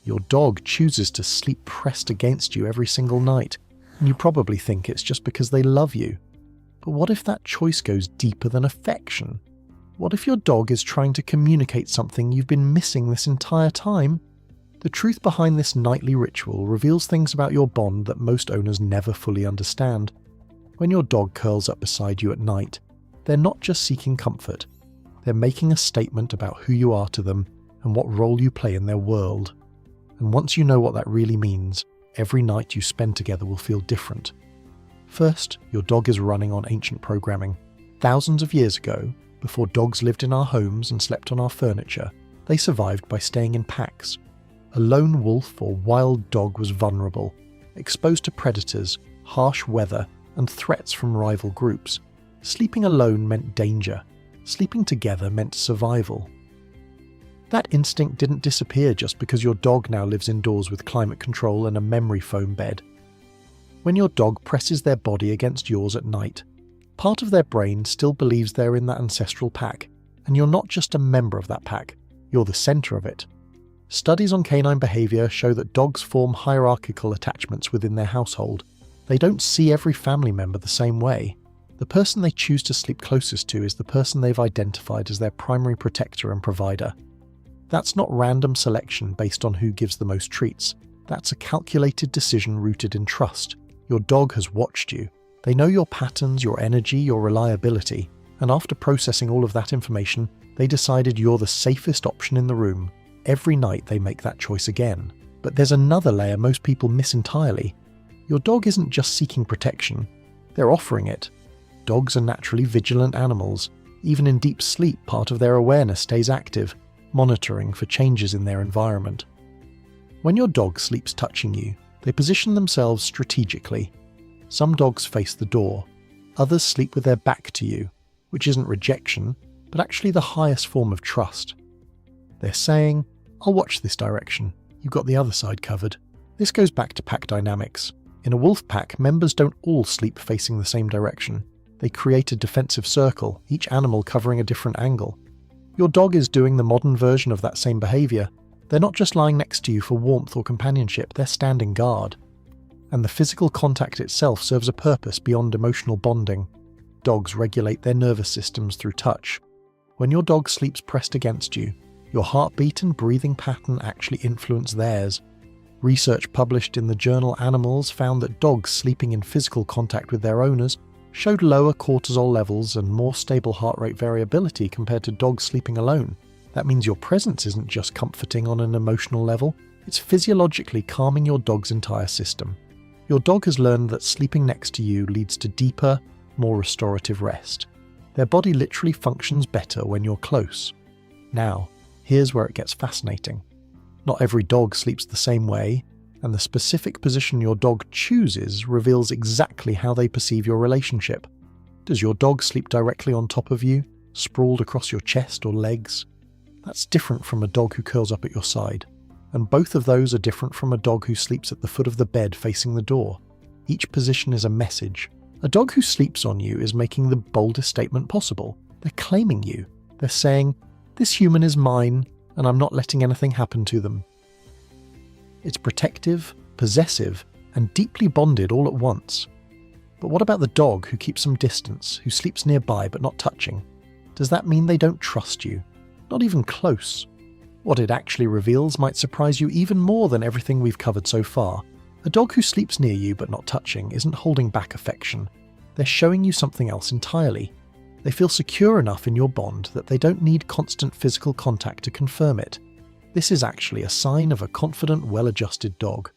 Your dog chooses to sleep pressed against you every single night, and you probably think it's just because they love you. But what if that choice goes deeper than affection? What if your dog is trying to communicate something you've been missing this entire time? The truth behind this nightly ritual reveals things about your bond that most owners never fully understand. When your dog curls up beside you at night, they're not just seeking comfort. They're making a statement about who you are to them and what role you play in their world. And once you know what that really means, every night you spend together will feel different. First, your dog is running on ancient programming. Thousands of years ago, before dogs lived in our homes and slept on our furniture, they survived by staying in packs. A lone wolf or wild dog was vulnerable, exposed to predators, harsh weather, and threats from rival groups. Sleeping alone meant danger. Sleeping together meant survival. That instinct didn't disappear just because your dog now lives indoors with climate control and a memory foam bed. When your dog presses their body against yours at night, part of their brain still believes they're in that ancestral pack, and you're not just a member of that pack, you're the center of it. Studies on canine behavior show that dogs form hierarchical attachments within their household. They don't see every family member the same way. The person they choose to sleep closest to is the person they've identified as their primary protector and provider. That's not random selection based on who gives the most treats. That's a calculated decision rooted in trust. Your dog has watched you. They know your patterns, your energy, your reliability, and after processing all of that information, they decided you're the safest option in the room. Every night they make that choice again. But there's another layer most people miss entirely. Your dog isn't just seeking protection, they're offering it. Dogs are naturally vigilant animals. Even in deep sleep, part of their awareness stays active, monitoring for changes in their environment. When your dog sleeps touching you, they position themselves strategically. Some dogs face the door, others sleep with their back to you, which isn't rejection, but actually the highest form of trust. They're saying, "I'll watch this direction, you've got the other side covered." This goes back to pack dynamics. In a wolf pack, members don't all sleep facing the same direction. They create a defensive circle, each animal covering a different angle. Your dog is doing the modern version of that same behavior. They're not just lying next to you for warmth or companionship, they're standing guard. And the physical contact itself serves a purpose beyond emotional bonding. Dogs regulate their nervous systems through touch. When your dog sleeps pressed against you, your heartbeat and breathing pattern actually influence theirs. Research published in the journal Animals found that dogs sleeping in physical contact with their owners showed lower cortisol levels and more stable heart rate variability compared to dogs sleeping alone. That means your presence isn't just comforting on an emotional level, it's physiologically calming your dog's entire system. Your dog has learned that sleeping next to you leads to deeper, more restorative rest. Their body literally functions better when you're close. Now, here's where it gets fascinating. Not every dog sleeps the same way, and the specific position your dog chooses reveals exactly how they perceive your relationship. Does your dog sleep directly on top of you, sprawled across your chest or legs? That's different from a dog who curls up at your side. And both of those are different from a dog who sleeps at the foot of the bed facing the door. Each position is a message. A dog who sleeps on you is making the boldest statement possible. They're claiming you. They're saying, "This human is mine, and I'm not letting anything happen to them." It's protective, possessive, and deeply bonded all at once. But what about the dog who keeps some distance, who sleeps nearby but not touching? Does that mean they don't trust you? Not even close. What it actually reveals might surprise you even more than everything we've covered so far. A dog who sleeps near you but not touching isn't holding back affection. They're showing you something else entirely. They feel secure enough in your bond that they don't need constant physical contact to confirm it. This is actually a sign of a confident, well-adjusted dog.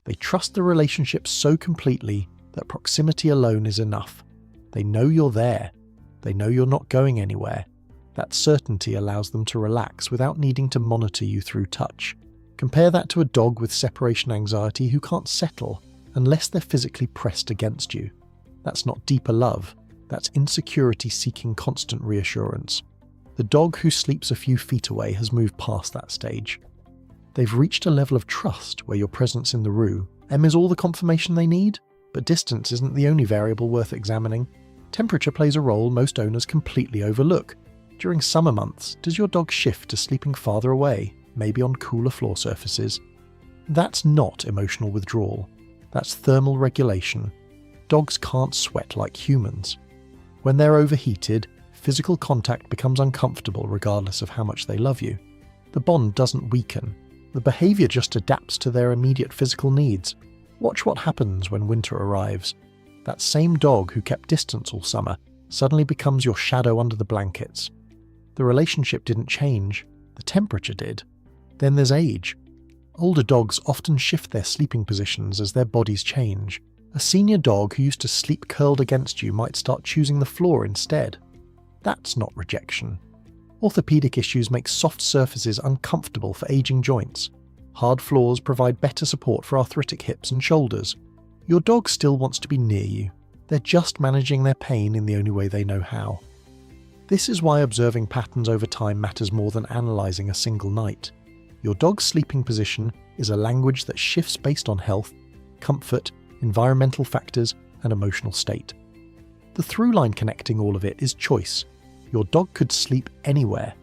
They trust the relationship so completely that proximity alone is enough. They know you're there. They know you're not going anywhere. That certainty allows them to relax without needing to monitor you through touch. Compare that to a dog with separation anxiety who can't settle unless they're physically pressed against you. That's not deeper love. That's insecurity seeking constant reassurance. The dog who sleeps a few feet away has moved past that stage. They've reached a level of trust where your presence in the room is all the confirmation they need, but distance isn't the only variable worth examining. Temperature plays a role most owners completely overlook. During summer months, does your dog shift to sleeping farther away, maybe on cooler floor surfaces? That's not emotional withdrawal. That's thermal regulation. Dogs can't sweat like humans. When they're overheated, physical contact becomes uncomfortable regardless of how much they love you. The bond doesn't weaken. The behaviour just adapts to their immediate physical needs. Watch what happens when winter arrives. That same dog who kept distance all summer suddenly becomes your shadow under the blankets. The relationship didn't change, the temperature did. Then there's age. Older dogs often shift their sleeping positions as their bodies change. A senior dog who used to sleep curled against you might start choosing the floor instead. That's not rejection. Orthopedic issues make soft surfaces uncomfortable for aging joints. Hard floors provide better support for arthritic hips and shoulders. Your dog still wants to be near you. They're just managing their pain in the only way they know how. This is why observing patterns over time matters more than analysing a single night. Your dog's sleeping position is a language that shifts based on health, comfort, environmental factors, and emotional state. The through line connecting all of it is choice. Your dog could sleep anywhere.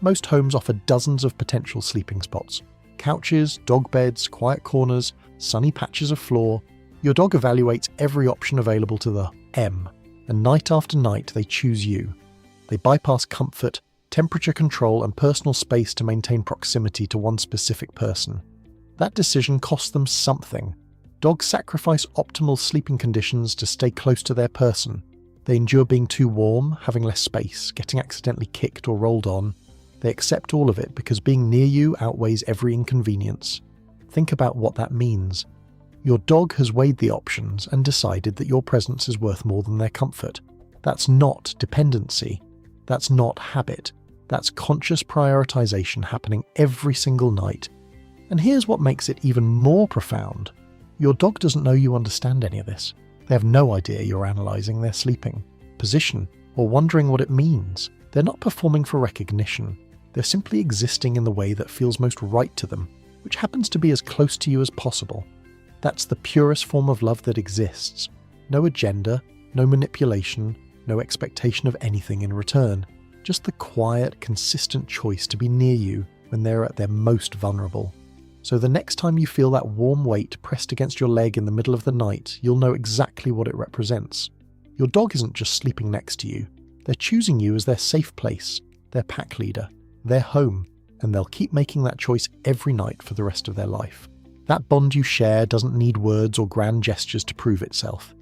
Most homes offer dozens of potential sleeping spots. Couches, dog beds, quiet corners, sunny patches of floor. Your dog evaluates every option available to the M, and night after night they choose you. They bypass comfort, temperature control, and personal space to maintain proximity to one specific person. That decision costs them something. Dogs sacrifice optimal sleeping conditions to stay close to their person. They endure being too warm, having less space, getting accidentally kicked or rolled on. They accept all of it because being near you outweighs every inconvenience. Think about what that means. Your dog has weighed the options and decided that your presence is worth more than their comfort. That's not dependency. That's not habit. That's conscious prioritization happening every single night. And here's what makes it even more profound. Your dog doesn't know you understand any of this. They have no idea you're analysing their sleeping position or wondering what it means. They're not performing for recognition. They're simply existing in the way that feels most right to them, which happens to be as close to you as possible. That's the purest form of love that exists. No agenda, no manipulation, no expectation of anything in return. Just the quiet, consistent choice to be near you when they're at their most vulnerable. So the next time you feel that warm weight pressed against your leg in the middle of the night, you'll know exactly what it represents. Your dog isn't just sleeping next to you. They're choosing you as their safe place, their pack leader, their home, and they'll keep making that choice every night for the rest of their life. That bond you share doesn't need words or grand gestures to prove itself.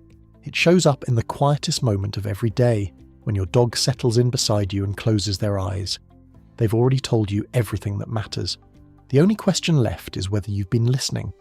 It shows up in the quietest moment of every day, when your dog settles in beside you and closes their eyes. They've already told you everything that matters. The only question left is whether you've been listening.